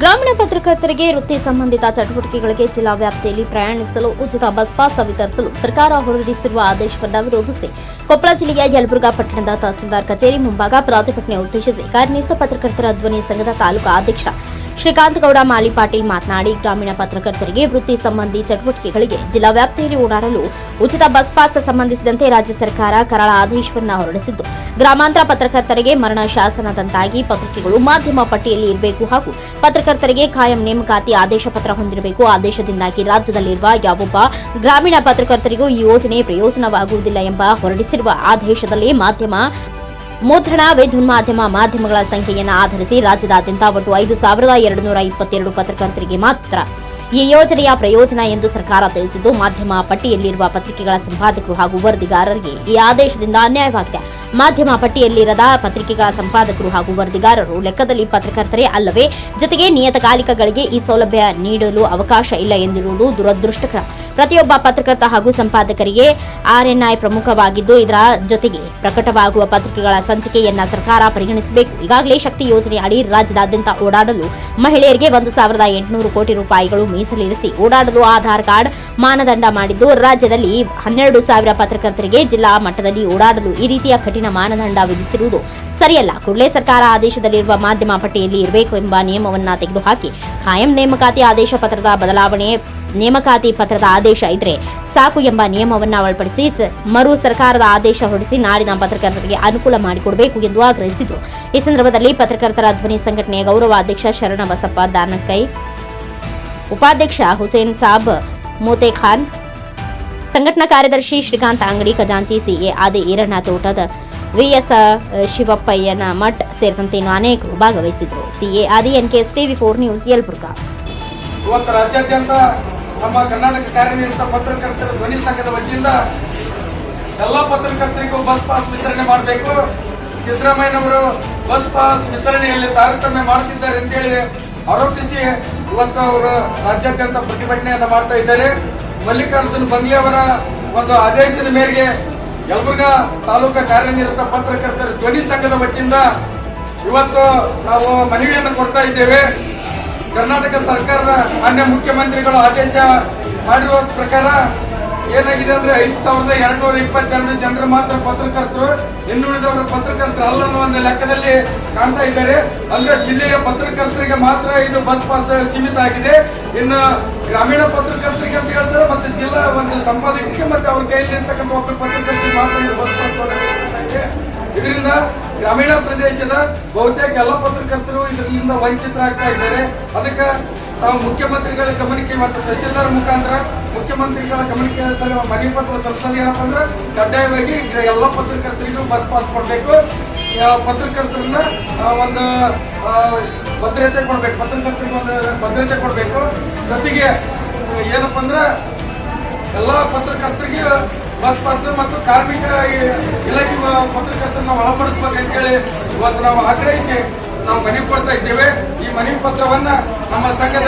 ಗ್ರಾಮೀಣ ಪತ್ರಕರ್ತರಿಗೆ ವೃತ್ತಿ ಸಂಬಂಧಿತ ಚಟುವಟಿಕೆಗಳಿಗೆ ಜಿಲ್ಲಾ ವ್ಯಾಪ್ತಿಯಲ್ಲಿ ಪ್ರಯಾಣಿಸಲು ಉಚಿತ ಬಸ್ ಪಾಸ್ ವಿತರಿಸಲು ಸರ್ಕಾರ ಹೊರಡಿಸಿರುವ ಆದೇಶವನ್ನು ವಿರೋಧಿಸಿ ಕೊಪ್ಪಳ ಜಿಲ್ಲೆಯ ಯಲಬುರ್ಗಾ ಪಟ್ಟಣದ ತಹಸೀಲ್ದಾರ್ ಕಚೇರಿ ಮುಂಭಾಗ ಪ್ರತಿಭಟನೆ ಉದ್ದೇಶಿಸಿ ಕಾರ್ಯನಿರತ ಪತ್ರಕರ್ತರ ಧ್ವನಿ ಸಂಘದ ತಾಲೂಕಾ ಅಧ್ಯಕ್ಷ ಶ್ರೀಕಾಂತ್ ಗೌಡ ಮಾಲಿ ಪಾಟೀಲ್ ಮಾತನಾಡಿ, ಗ್ರಾಮೀಣ ಪತ್ರಕರ್ತರಿಗೆ ವೃತ್ತಿ ಸಂಬಂಧಿ ಚಟುವಟಿಕೆಗಳಿಗೆ ಜಿಲ್ಲಾ ವ್ಯಾಪ್ತಿಯಲ್ಲಿ ಓಡಾಡಲು ಉಚಿತ ಬಸ್ ಪಾಸ್ ಸಂಬಂಧಿಸಿದಂತೆ ರಾಜ್ಯ ಸರ್ಕಾರ ಕರಾಳ ಆದೇಶವನ್ನು ಹೊರಡಿಸಿದ್ದು, ಗ್ರಾಮಾಂತರ ಪತ್ರಕರ್ತರಿಗೆ ಮರಣ ಶಾಸನದಂತಾಗಿ ಪತ್ರಿಕೆಗಳು ಮಾಧ್ಯಮ ಪಟ್ಟಿಯಲ್ಲಿ ಇರಬೇಕು ಹಾಗೂ ಪತ್ರಕರ್ತರಿಗೆ ಕಾಯಂ ನೇಮಕಾತಿ ಆದೇಶ ಪತ್ರ ಹೊಂದಿರಬೇಕು. ಆದೇಶದಿಂದಾಗಿ ರಾಜ್ಯದಲ್ಲಿರುವ ಯಾವೊಬ್ಬ ಗ್ರಾಮೀಣ ಪತ್ರಕರ್ತರಿಗೂ ಈ ಯೋಜನೆ ಪ್ರಯೋಜನವಾಗುವುದಿಲ್ಲ ಎಂಬ ಹೊರಡಿಸಿರುವ ಆದೇಶದಲ್ಲಿ ಮುದ್ರಣ ಮಾಧ್ಯಮಗಳ ಸಂಖ್ಯೆಯನ್ನು ಆಧರಿಸಿ ರಾಜ್ಯದಾದ್ಯಂತ ಒಟ್ಟು 5,222 ಪತ್ರಕರ್ತರಿಗೆ ಮಾತ್ರ ಈ ಯೋಜನೆಯ ಪ್ರಯೋಜನ ಎಂದು ಸರ್ಕಾರ ತಿಳಿಸಿದ್ದು, ಮಾಧ್ಯಮ ಪಟ್ಟಿಯಲ್ಲಿರುವ ಪತ್ರಿಕೆಗಳ ಸಂಪಾದಕರು ಹಾಗೂ ವರದಿಗಾರರಿಗೆ ಈ ಆದೇಶದಿಂದ ಅನ್ಯಾಯವಾಗಿದೆ. ಮಾಧ್ಯಮ ಪಟ್ಟಿಯಲ್ಲಿರದ ಪತ್ರಿಕೆಗಳ ಸಂಪಾದಕರು ಹಾಗೂ ವರದಿಗಾರರು ಲೆಕ್ಕದಲ್ಲಿ ಪತ್ರಕರ್ತರೇ ಅಲ್ಲವೇ? ಜೊತೆಗೆ ನಿಯತಕಾಲಿಕಗಳಿಗೆ ಈ ಸೌಲಭ್ಯ ನೀಡಲು ಅವಕಾಶ ಇಲ್ಲ ಎಂದಿರುವುದು ದುರದೃಷ್ಟಕರ. ಪ್ರತಿಯೊಬ್ಬ ಪತ್ರಕರ್ತ ಹಾಗೂ ಸಂಪಾದಕರಿಗೆ ಆರ್ಎನ್ಐ ಪ್ರಮುಖವಾಗಿದ್ದು, ಇದರ ಜೊತೆಗೆ ಪ್ರಕಟವಾಗುವ ಪತ್ರಿಕೆಗಳ ಸಂಚಿಕೆಯನ್ನ ಸರ್ಕಾರ ಪರಿಗಣಿಸಬೇಕು. ಈಗಾಗಲೇ ಶಕ್ತಿ ಯೋಜನೆ ಅಡಿ ರಾಜ್ಯದಾದ್ಯಂತ ಓಡಾಡಲು ಮಹಿಳೆಯರಿಗೆ 1,800 ಕೋಟಿ ರೂಪಾಯಿಗಳು ಮೀಸಲಿರಿಸಿ ಓಡಾಡಲು ಆಧಾರ್ ಕಾರ್ಡ್ ಮಾನದಂಡ ಮಾಡಿದ್ದು, ರಾಜ್ಯದಲ್ಲಿ 12,000 ಪತ್ರಕರ್ತರಿಗೆ ಜಿಲ್ಲಾ ಮಟ್ಟದಲ್ಲಿ ಓಡಾಡಲು ಈ ರೀತಿಯ ಕಠಿಣ ಮಾನದಂಡ ವಿಧಿಸಿರುವುದು ಸರಿಯಲ್ಲ. ಕೂಡಲೇ ಸರ್ಕಾರ ಆದೇಶದಲ್ಲಿರುವ ಮಾಧ್ಯಮ ಪಟ್ಟಿಯಲ್ಲಿ ಇರಬೇಕು ಎಂಬ ನಿಯಮವನ್ನು ತೆಗೆದುಹಾಕಿ ಕಾಯಂ ನೇಮಕಾತಿ ಆದೇಶ ಪತ್ರದ ಬದಲಾವಣೆ ನೇಮಕಾತಿ ಪತ್ರದ ಆದೇಶ ಇದ್ರೆ ಸಾಕು ಎಂಬ ನಿಯಮವನ್ನು ಅಳವಡಿಸಿ ಮರು ಸರ್ಕಾರದ ಆದೇಶ ಹೊರಡಿಸಿ ನಾಡಿನ ಪತ್ರಕರ್ತರಿಗೆ ಅನುಕೂಲ ಮಾಡಿಕೊಡಬೇಕು ಎಂದು ಆಗ್ರಹಿಸಿದರು. ಈ ಸಂದರ್ಭದಲ್ಲಿ ಪತ್ರಕರ್ತರ ಧ್ವನಿ ಸಂಘಟನೆಯ ಗೌರವ ಅಧ್ಯಕ್ಷ ಶರಣಬಸಪ್ಪ ದಾನಕೈ, ಉಪಾಧ್ಯಕ್ಷ ಹುಸೇನ್ ಸಾಬ್ ಮೋತೆಖಾನ್, ಸಂಘಟನಾ ಕಾರ್ಯದರ್ಶಿ ಶ್ರೀಕಾಂತ್ ಅಂಗಡಿ, ಖಜಾಂಚಿ ಸಿಎ ಆದಿ ಈರಣ್ಣ ತೋಟದ, ವಿಎಸ್ ಶಿವಪ್ಪಯ್ಯನ ಮಠ್ ಸೇರಿದಂತೆ ಅನೇಕರು ಭಾಗವಹಿಸಿದರು. ಸಿಎ ಆದಿ ಎನ್ಕೆಎಸ್ ಟಿವಿ4 ನ್ಯೂಸ್ ಯಲಬುರ್ಗಾ. ಇವತ್ತು ರಾಜ್ಯಾದ್ಯಂತ ನಮ್ಮ ಕರ್ನಾಟಕ ಕಾರ್ಯನಿರತ ಪತ್ರಕರ್ತರ ಧ್ವನಿ ಸಂಘದ ವತಿಯಿಂದ ಎಲ್ಲ ಪತ್ರಕರ್ತರಿಗೂ ಬಸ್ ಪಾಸ್ ವಿತರಣೆ ಮಾಡಬೇಕು. ಸಿದ್ದರಾಮಯ್ಯನವರು ಬಸ್ ಪಾಸ್ ವಿತರಣೆಯಲ್ಲಿ ತಾರತಮ್ಯ ಮಾಡುತ್ತಿದ್ದಾರೆ ಅಂತೇಳಿ ಆರೋಪಿಸಿ ಇವತ್ತು ಅವರು ರಾಜ್ಯಾದ್ಯಂತ ಪ್ರತಿಭಟನೆಯನ್ನು ಮಾಡ್ತಾ ಇದ್ದಾರೆ. ಮಲ್ಲಿಕಾರ್ಜುನ್ ಬಂಗ್ಲೆ ಅವರ ಒಂದು ಆದೇಶದ ಮೇರೆಗೆ ಯಲಬುರ್ಗಾ ತಾಲೂಕಾ ಕಾರ್ಯನಿರತ ಪತ್ರಕರ್ತರ ಧ್ವನಿ ಸಂಘದ ವತಿಯಿಂದ ಇವತ್ತು ನಾವು ಮನವಿಯನ್ನು ಕೊಡ್ತಾ ಇದ್ದೇವೆ. ಕರ್ನಾಟಕ ಸರ್ಕಾರದ ಮಾನ್ಯ ಮುಖ್ಯಮಂತ್ರಿಗಳು ಆದೇಶ ಮಾಡಿರುವ ಪ್ರಕಾರ ಏನಾಗಿದೆ ಅಂದ್ರೆ 5,222 ಜನರು ಮಾತ್ರ ಪತ್ರಕರ್ತರು, ಇನ್ನುಳಿದವರು ಪತ್ರಕರ್ತರು ಅಲ್ಲ ಅನ್ನೋ ಒಂದು ಲೆಕ್ಕದಲ್ಲಿ ಕಾಣ್ತಾ ಇದ್ದಾರೆ. ಅಂದ್ರೆ ಜಿಲ್ಲೆಯ ಪತ್ರಕರ್ತರಿಗೆ ಮಾತ್ರ ಇದು ಬಸ್ ಪಾಸ್ ಸೀಮಿತ ಆಗಿದೆ. ಇನ್ನು ಗ್ರಾಮೀಣ ಪತ್ರಕರ್ತರಿಗೆ ಅಂತ ಹೇಳ್ತಾರೆ, ಮತ್ತೆ ಜಿಲ್ಲಾ ಒಂದು ಸಂಪಾದಕರಿಗೆ ಮತ್ತೆ ಅವ್ರ ಕೈಯಲ್ಲಿ ಇರ್ತಕ್ಕಂಥ ಒಬ್ಬ ಪತ್ರಕರ್ತರಿಗೆ ಮಾತ್ರ ಇದು ಬಸ್ ಪಾಸ್. ಇದರಿಂದ ಗ್ರಾಮೀಣ ಪ್ರದೇಶದ ಬಹುತೇಕ ಎಲ್ಲ ಪತ್ರಕರ್ತರು ಇದರಿಂದ ವಂಚಿತರಾಗ್ತಾ ಇದ್ದಾರೆ. ಅದಕ್ಕೆ ತಾವು ಮುಖ್ಯಮಂತ್ರಿಗಳ ಗಮನಕ್ಕೆ ಇವತ್ತು ತಹಸೀಲ್ದಾರ್ ಮುಖಾಂತರ ಮುಖ್ಯಮಂತ್ರಿಗಳ ಗಮನಕ್ಕೆ ಮನವಿ ಪತ್ರ ಸಲ್ಲಿಸೋದು ಏನಪ್ಪ ಅಂದ್ರೆ ಕಡ್ಡಾಯವಾಗಿ ಎಲ್ಲ ಪತ್ರಕರ್ತರಿಗೂ ಬಸ್ ಪಾಸ್ ಕೊಡಬೇಕು. ಪತ್ರಕರ್ತರನ್ನ ಒಂದು ಭದ್ರತೆ ಕೊಡಬೇಕು, ಪತ್ರಕರ್ತರಿಗೆ ಒಂದು ಭದ್ರತೆ ಕೊಡಬೇಕು. ಜೊತೆಗೆ ಏನಪ್ಪ ಅಂದ್ರೆ ಎಲ್ಲ ಪತ್ರಕರ್ತರಿಗೆ ಬಸ್ ಪಾಸ್ ಮತ್ತು ಕಾರ್ಮಿಕ ಇಲಾಖೆ ಪತ್ರಕರ್ತರನ್ನ ಒಳಪಡಿಸಬೇಕಂತ ಹೇಳಿ ಇವತ್ತು ನಾವು ಆಗ್ರಹಿಸಿ ನಾವು ಮನವಿ ಕೊಡ್ತಾ ಇದ್ದೇವೆ. ಈ ಮನವಿ ಪತ್ರವನ್ನ ನಮ್ಮ ಸಂಘದ